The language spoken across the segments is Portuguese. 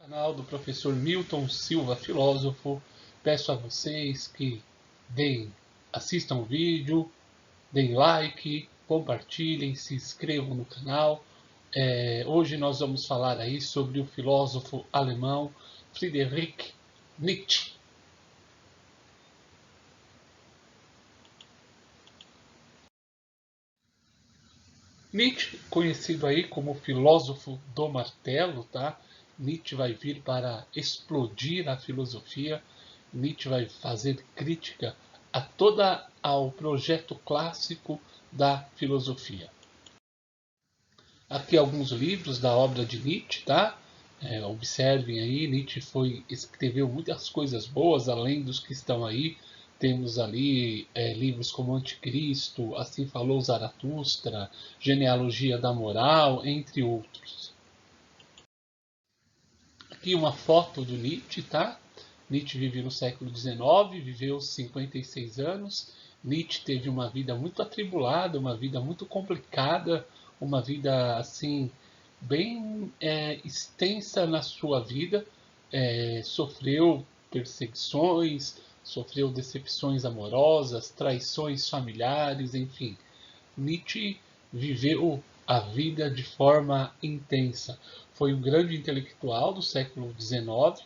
Canal do professor Milton Silva, filósofo. Peço a vocês que assistam o vídeo, deem like, compartilhem, se inscrevam no canal. Hoje nós vamos falar aí sobre o filósofo alemão Friedrich Nietzsche. Nietzsche, conhecido aí como o filósofo do martelo, tá? Nietzsche vai vir para explodir a filosofia. Nietzsche vai fazer crítica ao projeto clássico da filosofia. Aqui alguns livros da obra de Nietzsche, tá? Observem aí, Nietzsche escreveu muitas coisas boas, além dos que estão aí. Temos ali livros como Anticristo, Assim Falou Zaratustra, Genealogia da Moral, entre outros. Aqui uma foto do Nietzsche, tá? Nietzsche viveu no século XIX, viveu 56 anos. Nietzsche teve uma vida muito atribulada, uma vida muito complicada, uma vida assim bem extensa na sua vida. Sofreu perseguições, sofreu decepções amorosas, traições familiares, enfim. Nietzsche viveu a vida de forma intensa. Foi um grande intelectual do século XIX.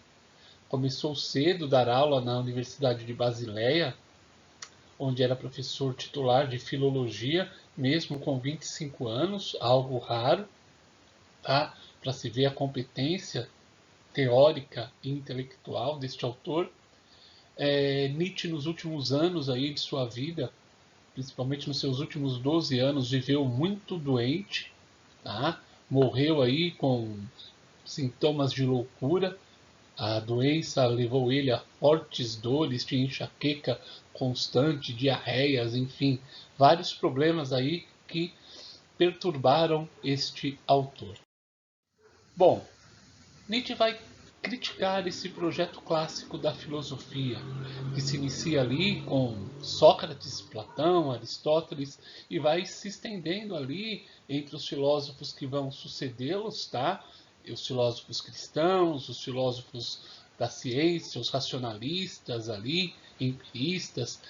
Começou cedo a dar aula na Universidade de Basileia, onde era professor titular de filologia, mesmo com 25 anos, algo raro, tá? Para se ver a competência teórica e intelectual deste autor. Nietzsche, nos últimos anos aí de sua vida, principalmente nos seus últimos 12 anos, viveu muito doente, tá? Morreu aí com sintomas de loucura. A doença levou ele a fortes dores de enxaqueca constante, diarreias, enfim, vários problemas aí que perturbaram este autor. Bom, Nietzsche vai criticar esse projeto clássico da filosofia, que se inicia ali com Sócrates, Platão, Aristóteles, e vai se estendendo ali entre os filósofos que vão sucedê-los, tá? Os filósofos cristãos, os filósofos da ciência, os racionalistas ali, empiristas.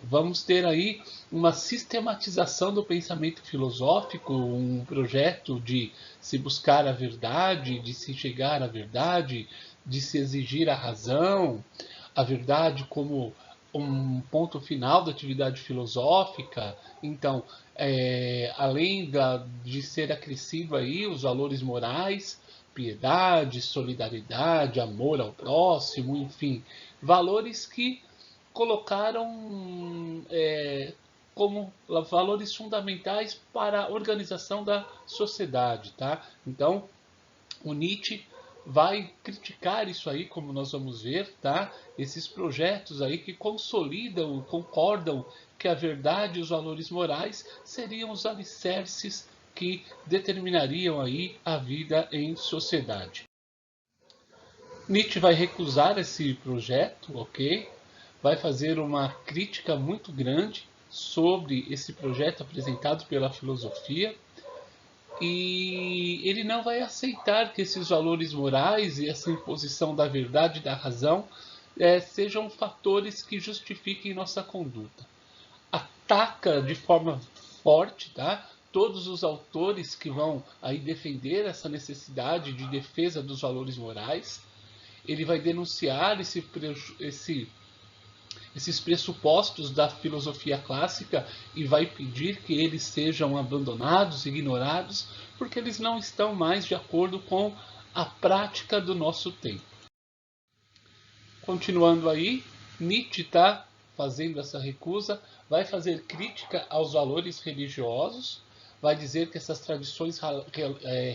Vamos ter aí uma sistematização do pensamento filosófico, um projeto de se buscar a verdade, de se chegar à verdade, de se exigir a verdade como um ponto final da atividade filosófica. Então, além de ser acrescido aí os valores morais, piedade, solidariedade, amor ao próximo, enfim, valores que colocaram como valores fundamentais para a organização da sociedade, tá? Então, o Nietzsche vai criticar isso aí, como nós vamos ver, tá? Esses projetos aí que consolidam, concordam que a verdade e os valores morais seriam os alicerces que determinariam aí a vida em sociedade. Nietzsche vai recusar esse projeto, ok? Vai fazer uma crítica muito grande sobre esse projeto apresentado pela filosofia, e ele não vai aceitar que esses valores morais e essa imposição da verdade e da razão sejam fatores que justifiquem nossa conduta. Ataca de forma forte, tá? Todos os autores que vão aí defender essa necessidade de defesa dos valores morais. Ele vai denunciar esses pressupostos da filosofia clássica e vai pedir que eles sejam abandonados, ignorados, porque eles não estão mais de acordo com a prática do nosso tempo. Continuando aí, Nietzsche está fazendo essa recusa, vai fazer crítica aos valores religiosos, vai dizer que essas tradições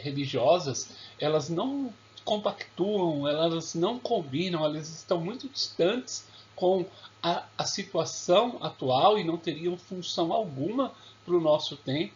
religiosas, elas não compactuam, elas não combinam, elas estão muito distantes com a situação atual e não teriam função alguma para o nosso tempo.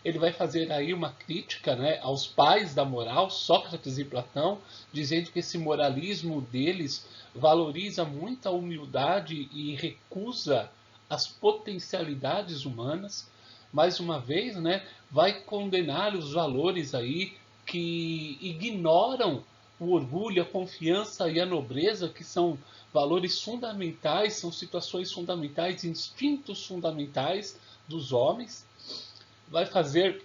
Ele vai fazer aí uma crítica, né, aos pais da moral, Sócrates e Platão, dizendo que esse moralismo deles valoriza muito a humildade e recusa as potencialidades humanas. Mais uma vez, né, vai condenar os valores aí que ignoram o orgulho, a confiança e a nobreza, que são valores fundamentais, são situações fundamentais, instintos fundamentais dos homens. Vai fazer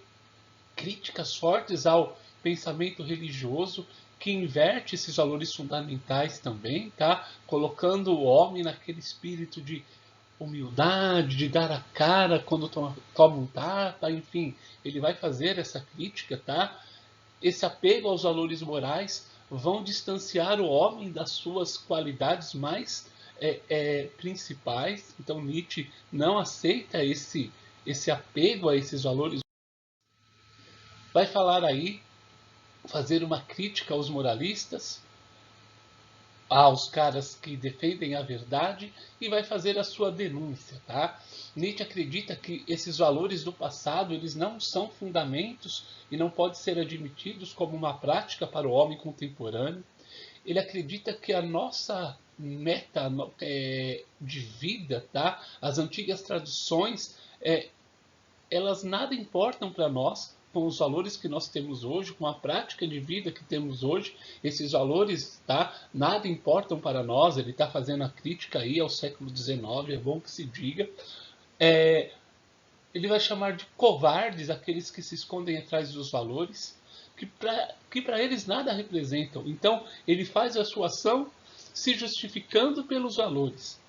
críticas fortes ao pensamento religioso, que inverte esses valores fundamentais também, tá? Colocando o homem naquele espírito de humildade, de dar a cara quando toma um tapa, enfim, ele vai fazer essa crítica, tá? Esse apego aos valores morais vão distanciar o homem das suas qualidades mais principais. Então Nietzsche não aceita esse apego a esses valores. Vai falar aí, fazer uma crítica aos moralistas, aos caras que defendem a verdade, e vai fazer a sua denúncia, tá? Nietzsche acredita que esses valores do passado, eles não são fundamentos e não podem ser admitidos como uma prática para o homem contemporâneo. Ele acredita que a nossa meta de vida, tá? As antigas tradições, elas nada importam para nós, com os valores que nós temos hoje, com a prática de vida que temos hoje. Esses valores, tá, nada importam para nós. Ele está fazendo a crítica aí ao século XIX, é bom que se diga. Ele vai chamar de covardes aqueles que se escondem atrás dos valores, que para eles nada representam. Então ele faz a sua ação se justificando pelos valores.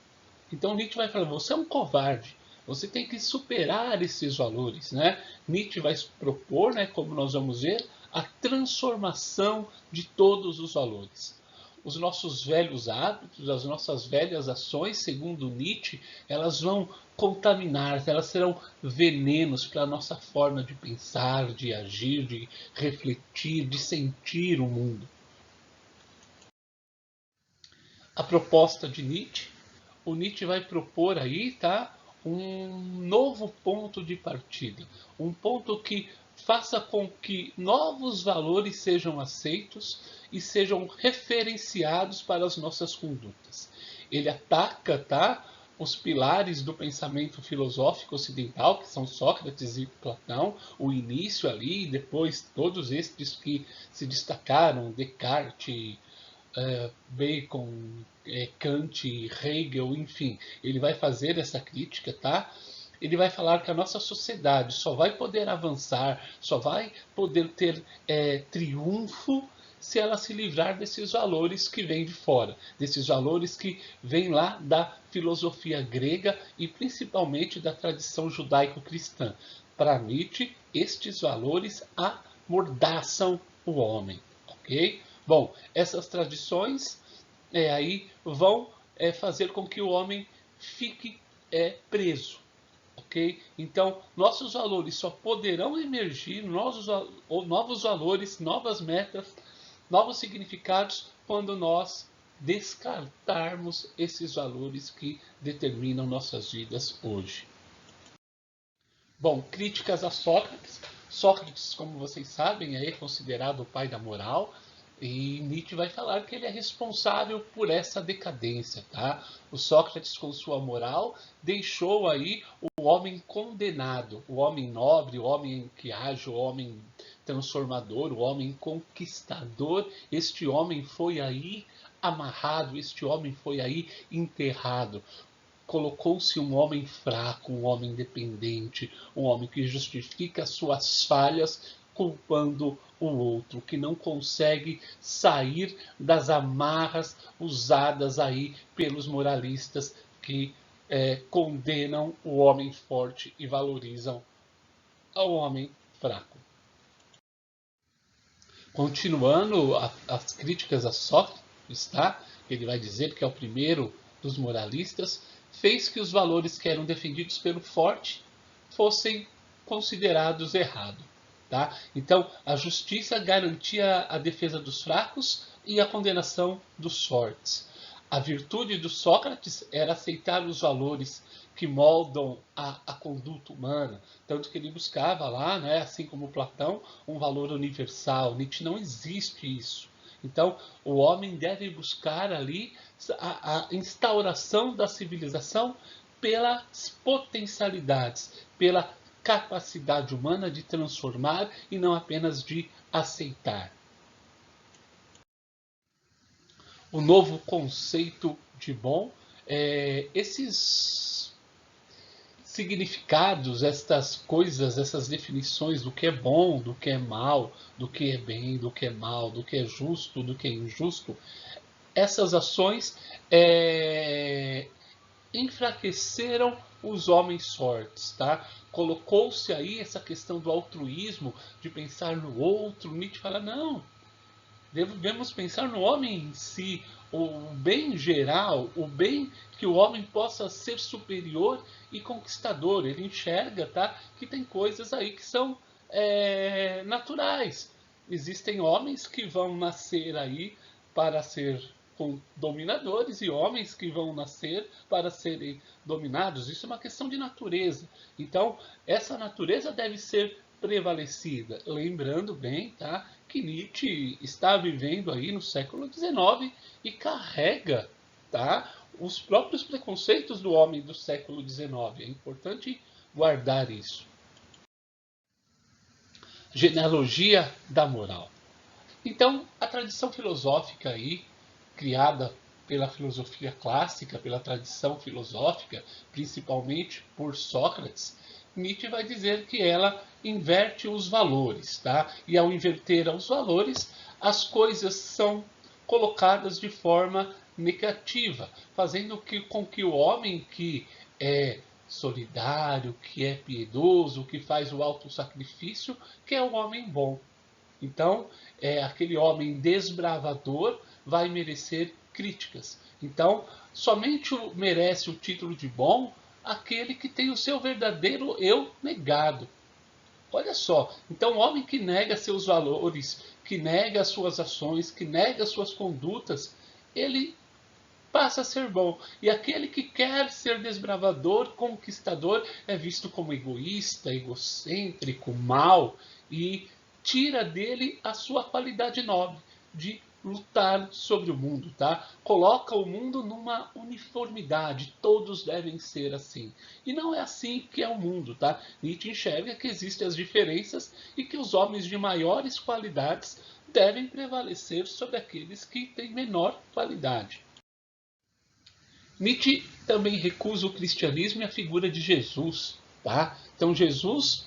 Então Nietzsche vai falar, você é um covarde, você tem que superar esses valores, né? Nietzsche vai propor, né, como nós vamos ver, a transformação de todos os valores. Os nossos velhos hábitos, as nossas velhas ações, segundo Nietzsche, elas vão contaminar, elas serão venenos para a nossa forma de pensar, de agir, de refletir, de sentir o mundo. A proposta de Nietzsche, o Nietzsche vai propor aí, tá, um novo ponto de partida, um ponto que faça com que novos valores sejam aceitos e sejam referenciados para as nossas condutas. Ele ataca, tá, os pilares do pensamento filosófico ocidental, que são Sócrates e Platão, o início ali, e depois todos estes que se destacaram, Descartes, Bacon, Kant, Hegel, enfim, ele vai fazer essa crítica, tá? Ele vai falar que a nossa sociedade só vai poder avançar, só vai poder ter triunfo se ela se livrar desses valores que vêm de fora, desses valores que vêm lá da filosofia grega e principalmente da tradição judaico-cristã. Para Nietzsche, estes valores amordaçam o homem, ok? Bom, essas tradições aí vão fazer com que o homem fique preso. Okay? Então, nossos valores só poderão emergir, novos valores, novas metas, novos significados, quando nós descartarmos esses valores que determinam nossas vidas hoje. Bom, críticas a Sócrates. Sócrates, como vocês sabem, é considerado o pai da moral. E Nietzsche vai falar que ele é responsável por essa decadência, tá? O Sócrates, com sua moral, deixou aí o homem condenado, o homem nobre, o homem que age, o homem transformador, o homem conquistador. Este homem foi aí amarrado, este homem foi aí enterrado. Colocou-se um homem fraco, um homem dependente, um homem que justifica suas falhas culpando o outro, que não consegue sair das amarras usadas aí pelos moralistas que condenam o homem forte e valorizam o homem fraco. Continuando as críticas a Sócrates, tá? Ele vai dizer que é o primeiro dos moralistas, fez que os valores que eram defendidos pelo forte fossem considerados errados. Tá? Então, a justiça garantia a defesa dos fracos e a condenação dos fortes. A virtude do Sócrates era aceitar os valores que moldam a conduta humana, tanto que ele buscava lá, né, assim como Platão, um valor universal. Nietzsche não existe isso. Então, o homem deve buscar ali a instauração da civilização pelas potencialidades, pela capacidade humana de transformar e não apenas de aceitar. o novo conceito de bom. Esses significados, estas coisas, essas definições do que é bom, do que é mal, do que é bem, do que é mal, do que é justo, do que é injusto, essas ações enfraqueceram os homens fortes, tá? Colocou-se aí essa questão do altruísmo, de pensar no outro. Nietzsche fala, não, devemos pensar no homem em si, o bem geral, o bem que o homem possa ser superior e conquistador. Ele enxerga, tá, que tem coisas aí que são naturais. Existem homens que vão nascer aí para ser dominadores e homens que vão nascer para serem dominados. Isso é uma questão de natureza. Então, essa natureza deve ser prevalecida. Lembrando bem, tá, que Nietzsche está vivendo aí no século XIX e carrega, tá, os próprios preconceitos do homem do século XIX. É importante guardar isso. Genealogia da moral. Então, a tradição filosófica aí, criada pela filosofia clássica, pela tradição filosófica, principalmente por Sócrates, Nietzsche vai dizer que ela inverte os valores, tá? E ao inverter os valores, as coisas são colocadas de forma negativa, fazendo com que o homem que é solidário, que é piedoso, que faz o autossacrifício, que é o homem bom. Então, aquele homem desbravador vai merecer críticas. Então, somente merece o título de bom aquele que tem o seu verdadeiro eu negado. Olha só, então o homem que nega seus valores, que nega as suas ações, que nega as suas condutas, ele passa a ser bom. E aquele que quer ser desbravador, conquistador, é visto como egoísta, egocêntrico, mau e tira dele a sua qualidade nobre de lutar sobre o mundo, tá? Coloca o mundo numa uniformidade, todos devem ser assim. E não é assim que é o mundo, tá? Nietzsche enxerga que existem as diferenças e que os homens de maiores qualidades devem prevalecer sobre aqueles que têm menor qualidade. Nietzsche também recusa o cristianismo e a figura de Jesus, tá? Então Jesus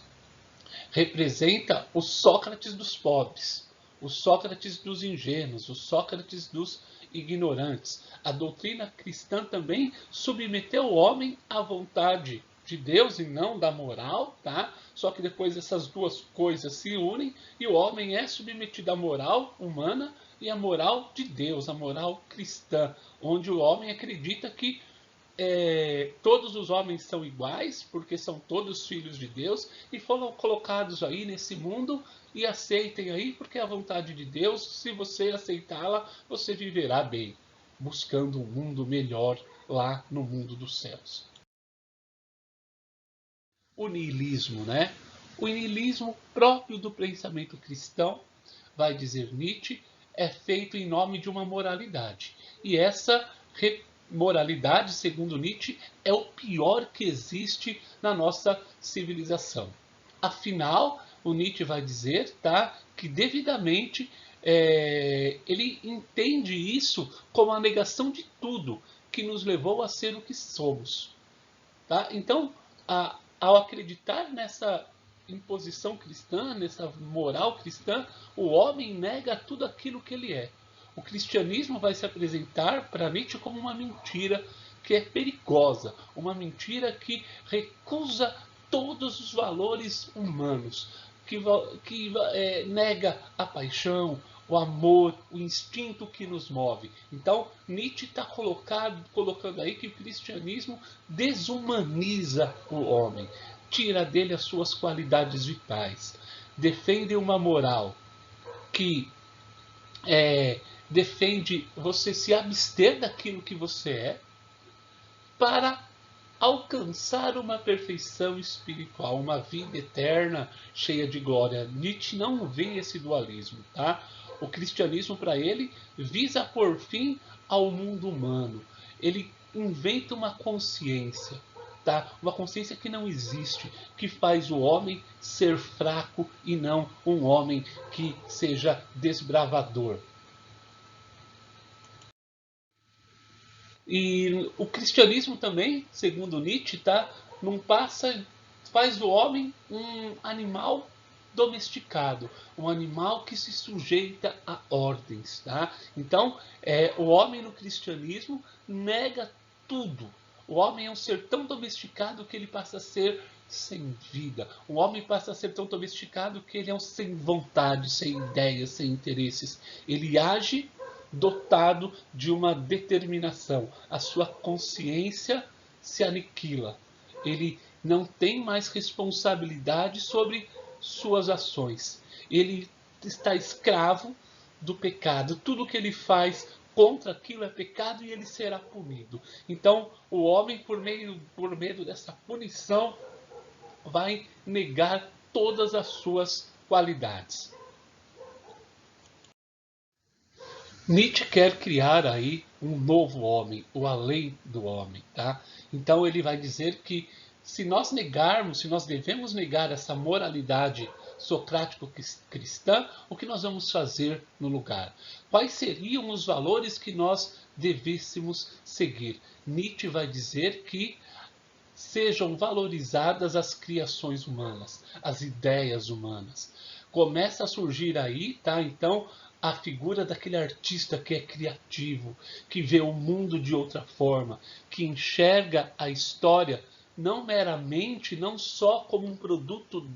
representa o Sócrates dos pobres, o Sócrates dos ingênuos, o Sócrates dos ignorantes. A doutrina cristã também submeteu o homem à vontade de Deus e não da moral, tá? Só que depois essas duas coisas se unem e o homem é submetido à moral humana e à moral de Deus, à moral cristã, onde o homem acredita que todos os homens são iguais, porque são todos filhos de Deus e foram colocados aí nesse mundo e aceitem aí, porque é a vontade de Deus. Se você aceitá-la, você viverá bem, buscando um mundo melhor lá no mundo dos céus. O niilismo, né? O niilismo próprio do pensamento cristão, vai dizer Nietzsche, é feito em nome de uma moralidade. E essa moralidade, segundo Nietzsche, é o pior que existe na nossa civilização. Afinal, o Nietzsche vai dizer, tá, que devidamente ele entende isso como a negação de tudo que nos levou a ser o que somos. Tá? Então, ao acreditar nessa imposição cristã, nessa moral cristã, o homem nega tudo aquilo que ele é. O cristianismo vai se apresentar para Nietzsche como uma mentira que é perigosa, uma mentira que recusa todos os valores humanos, que nega a paixão, o amor, o instinto que nos move. Então, Nietzsche está colocando aí que o cristianismo desumaniza o homem, tira dele as suas qualidades vitais, defende uma moral que defende você se abster daquilo que você é para alcançar uma perfeição espiritual, uma vida eterna cheia de glória. Nietzsche não vê esse dualismo, tá? O cristianismo para ele visa por fim ao mundo humano. Ele inventa uma consciência, tá? Uma consciência que não existe, que faz o homem ser fraco e não um homem que seja desbravador. E o cristianismo também, segundo Nietzsche, tá, não passa, faz do homem um animal domesticado, um animal que se sujeita a ordens, tá? Então, o homem no cristianismo nega tudo. O homem é um ser tão domesticado que ele passa a ser sem vida. O homem passa a ser tão domesticado que ele é um sem vontade, sem ideias, sem interesses. Ele age dotado de uma determinação. A sua consciência se aniquila. Ele não tem mais responsabilidade sobre suas ações. Ele está escravo do pecado. Tudo que ele faz contra aquilo é pecado e ele será punido. Então, o homem, por medo dessa punição, vai negar todas as suas qualidades. Nietzsche quer criar aí um novo homem, o além do homem, tá? Então ele vai dizer que se nós negarmos, se nós devemos negar essa moralidade socrático-cristã, o que nós vamos fazer no lugar? Quais seriam os valores que nós devêssemos seguir? Nietzsche vai dizer que sejam valorizadas as criações humanas, as ideias humanas. Começa a surgir aí, tá? Então, a figura daquele artista que é criativo, que vê o mundo de outra forma, que enxerga a história não meramente, não só como um produto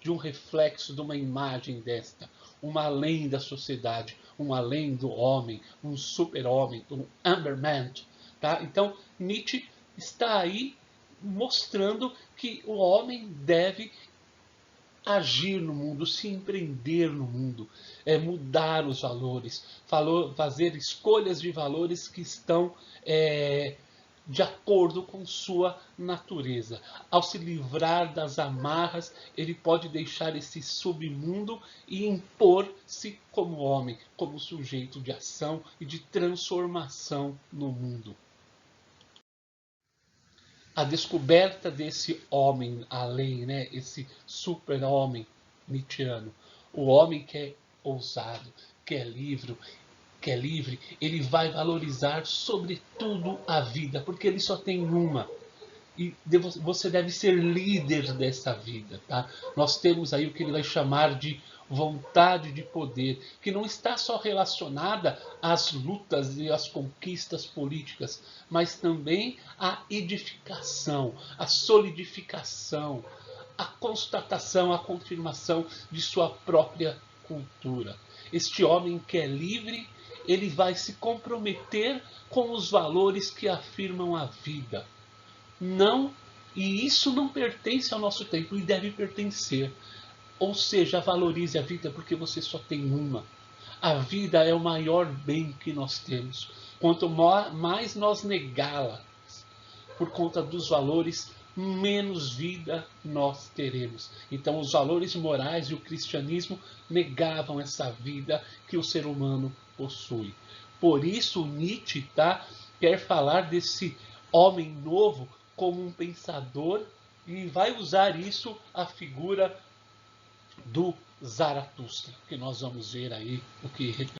de um reflexo, de uma imagem desta, uma além da sociedade, um além do homem, um super-homem, um Amberman, tá? Então, Nietzsche está aí mostrando que o homem deve agir no mundo, se empreender no mundo, mudar os valores, fazer escolhas de valores que estão de acordo com sua natureza. Ao se livrar das amarras, ele pode deixar esse submundo e impor-se como homem, como sujeito de ação e de transformação no mundo. A descoberta desse homem além, né? Esse super-homem nietzschiano, o homem que é ousado, que é livre, ele vai valorizar sobretudo a vida, porque ele só tem uma. E você deve ser líder dessa vida, tá? Nós temos aí o que ele vai chamar de vontade de poder, que não está só relacionada às lutas e às conquistas políticas, mas também à edificação, à solidificação, à constatação, à confirmação de sua própria cultura. Este homem que é livre, ele vai se comprometer com os valores que afirmam a vida. Não, e isso não pertence ao nosso tempo e deve pertencer. Ou seja, valorize a vida porque você só tem uma. A vida é o maior bem que nós temos. Quanto mais nós negá-la por conta dos valores, menos vida nós teremos. Então, os valores morais e o cristianismo negavam essa vida que o ser humano possui. Por isso, Nietzsche quer falar desse homem novo como um pensador e vai usar isso a figura do Zaratustra, que nós vamos ver aí o que representa.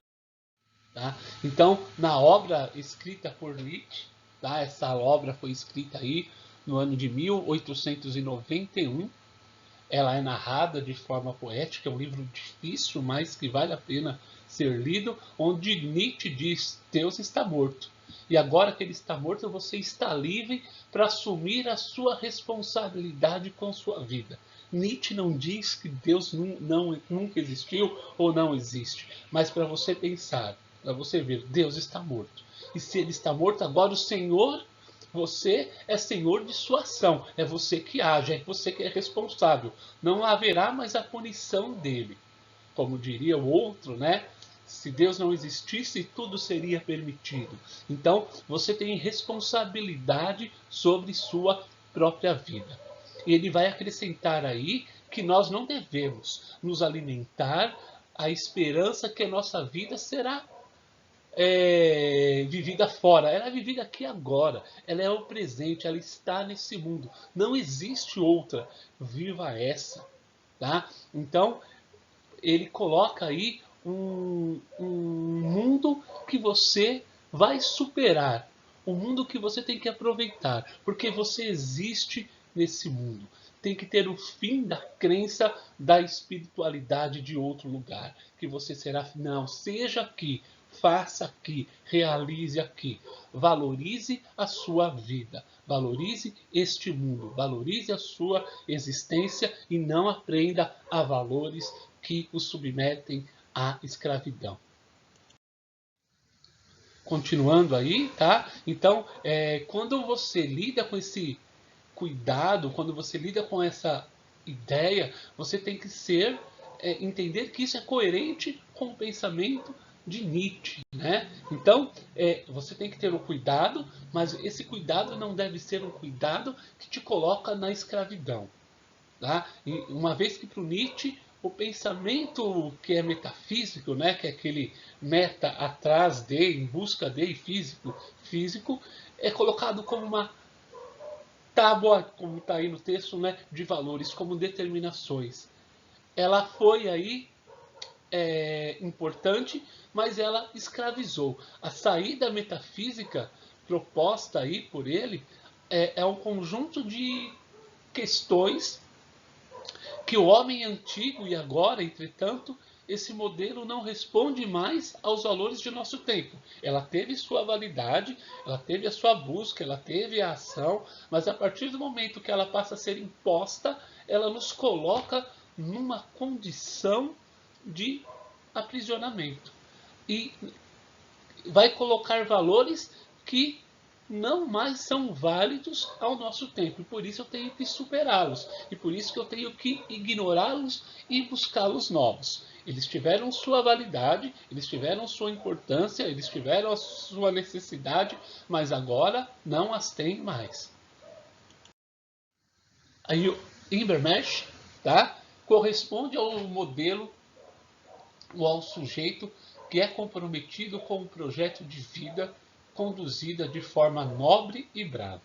Tá? Então, na obra escrita por Nietzsche, tá? Essa obra foi escrita aí no ano de 1891. Ela é narrada de forma poética, é um livro difícil, mas que vale a pena ser lido, onde Nietzsche diz: Deus está morto. E agora que ele está morto, você está livre para assumir a sua responsabilidade com sua vida. Nietzsche não diz que Deus nunca existiu ou não existe, mas para você pensar, para você ver, Deus está morto. E se ele está morto, agora o Senhor, você é senhor de sua ação, é você que age, é você que é responsável. Não haverá mais a punição dele. Como diria o outro, né? Se Deus não existisse, tudo seria permitido. Então, você tem responsabilidade sobre sua própria vida. E ele vai acrescentar aí que nós não devemos nos alimentar a esperança que a nossa vida será vivida fora, ela é vivida aqui agora, ela é o presente, ela está nesse mundo, não existe outra, viva essa, tá? Então ele coloca aí um mundo que você vai superar, um mundo que você tem que aproveitar, porque você existe nesse mundo. Tem que ter o fim da crença da espiritualidade de outro lugar, que você será, não, seja aqui, faça aqui, realize aqui. Valorize a sua vida, valorize este mundo, valorize a sua existência e não aprenda a valores que o submetem à escravidão. Continuando aí, tá? Então, quando você lida com esse cuidado, quando você lida com essa ideia, você tem que entender que isso é coerente com o pensamento de Nietzsche, né? Então, você tem que ter o cuidado, mas esse cuidado não deve ser um cuidado que te coloca na escravidão, tá? E uma vez que para o Nietzsche o pensamento que é metafísico, né, que é aquele meta atrás de, em busca de físico, é colocado como uma tábua, como está aí no texto, né, de valores, como determinações. Ela foi aí importante, mas ela escravizou. A saída metafísica proposta aí por ele é um conjunto de questões que o homem antigo e agora, entretanto, esse modelo não responde mais aos valores de nosso tempo. Ela teve sua validade, ela teve a sua busca, ela teve a ação, mas a partir do momento que ela passa a ser imposta, ela nos coloca numa condição de aprisionamento. E vai colocar valores que não mais são válidos ao nosso tempo. E por isso eu tenho que superá-los. E por isso que eu tenho que ignorá-los e buscá-los novos. Eles tiveram sua validade, eles tiveram sua importância, eles tiveram a sua necessidade, mas agora não as tem mais. Aí o Ibermesh, tá, corresponde ao modelo ou ao sujeito que é comprometido com um projeto de vida conduzida de forma nobre e brava.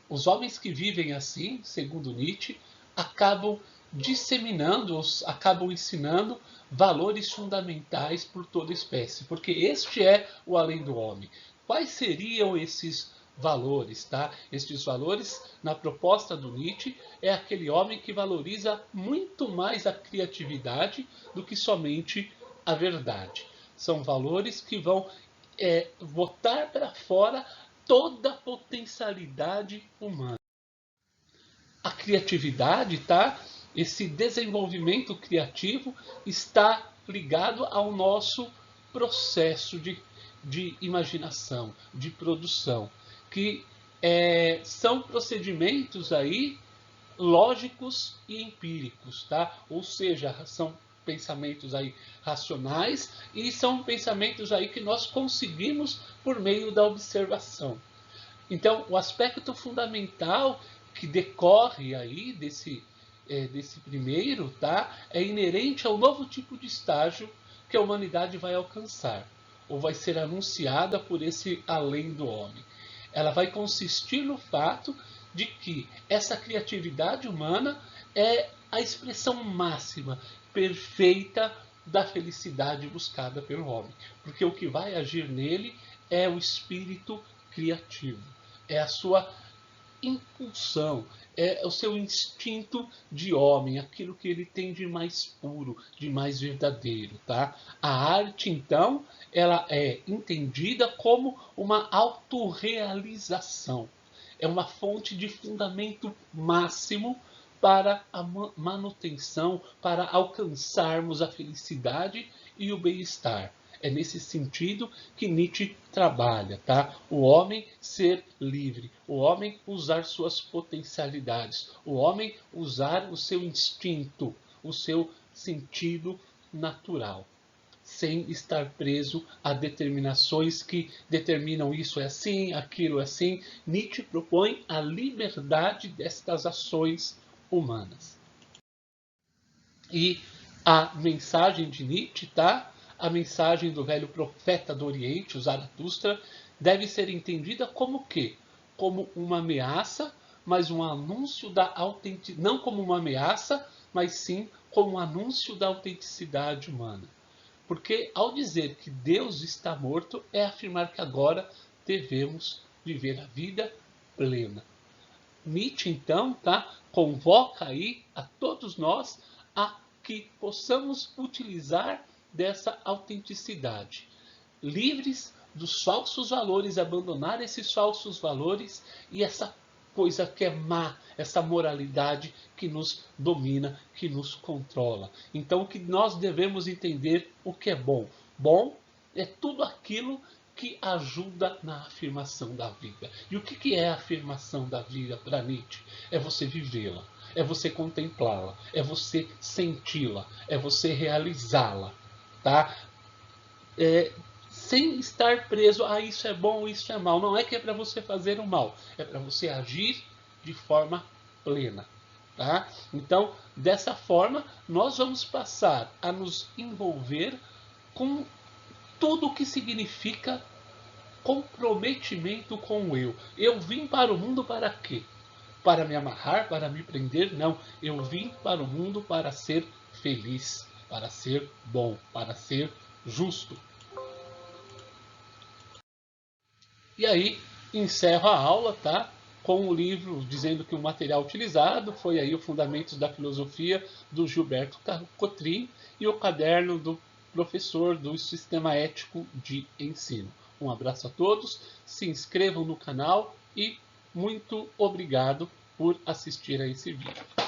Os homens que vivem assim, segundo Nietzsche, acabam disseminando, acabam ensinando valores fundamentais por toda espécie, porque este é o além do homem. Quais seriam esses valores, tá? Estes valores, na proposta do Nietzsche, é aquele homem que valoriza muito mais a criatividade do que somente a verdade. São valores que vão botar para fora toda a potencialidade humana. A criatividade, tá? Esse desenvolvimento criativo está ligado ao nosso processo de imaginação, de produção, que são procedimentos aí lógicos e empíricos, tá? Ou seja, são pensamentos aí racionais e são pensamentos aí que nós conseguimos por meio da observação. Então, o aspecto fundamental que decorre aí desse primeiro, tá, é inerente ao novo tipo de estágio que a humanidade vai alcançar, ou vai ser anunciada por esse além do homem. Ela vai consistir no fato de que essa criatividade humana é a expressão máxima, perfeita da felicidade buscada pelo homem. Porque o que vai agir nele é o espírito criativo, é a sua impulsão, é o seu instinto de homem, aquilo que ele tem de mais puro, de mais verdadeiro, tá? A arte, então, ela é entendida como uma autorrealização. É uma fonte de fundamento máximo para a manutenção, para alcançarmos a felicidade e o bem-estar. É nesse sentido que Nietzsche trabalha, tá? O homem ser livre, o homem usar suas potencialidades, o homem usar o seu instinto, o seu sentido natural, sem estar preso a determinações que determinam isso é assim, aquilo é assim. Nietzsche propõe a liberdade destas ações humanas. E a mensagem de Nietzsche, tá? A mensagem do velho profeta do Oriente, o Zaratustra, deve ser entendida como o quê? Como uma ameaça, mas um anúncio da autenticidade. Não como uma ameaça, mas sim como um anúncio da autenticidade humana. Porque ao dizer que Deus está morto, é afirmar que agora devemos viver a vida plena. Nietzsche, então, convoca aí a todos nós a que possamos utilizar dessa autenticidade, livres dos falsos valores, abandonar esses falsos valores e essa coisa que é má, essa moralidade que nos domina, que nos controla. Então, o que nós devemos entender o que é bom? Bom é tudo aquilo que ajuda na afirmação da vida. E o que é a afirmação da vida para Nietzsche? É você vivê-la, é você contemplá-la, é você senti-la, é você realizá-la, tá? Sem estar preso a isso é bom, isso é mal. Não é que é para você fazer o mal, é para você agir de forma plena. Tá? Então, dessa forma, nós vamos passar a nos envolver com tudo o que significa comprometimento com o eu. Eu vim para o mundo para quê? Para me amarrar, para me prender? Não. Eu vim para o mundo para ser feliz, para ser bom, para ser justo. E aí, encerro a aula, tá? Com o livro dizendo que o material utilizado foi aí o Fundamentos da Filosofia do Gilberto Cotrim e o caderno do professor do Sistema Ético de Ensino. Um abraço a todos, se inscrevam no canal e muito obrigado por assistir a esse vídeo.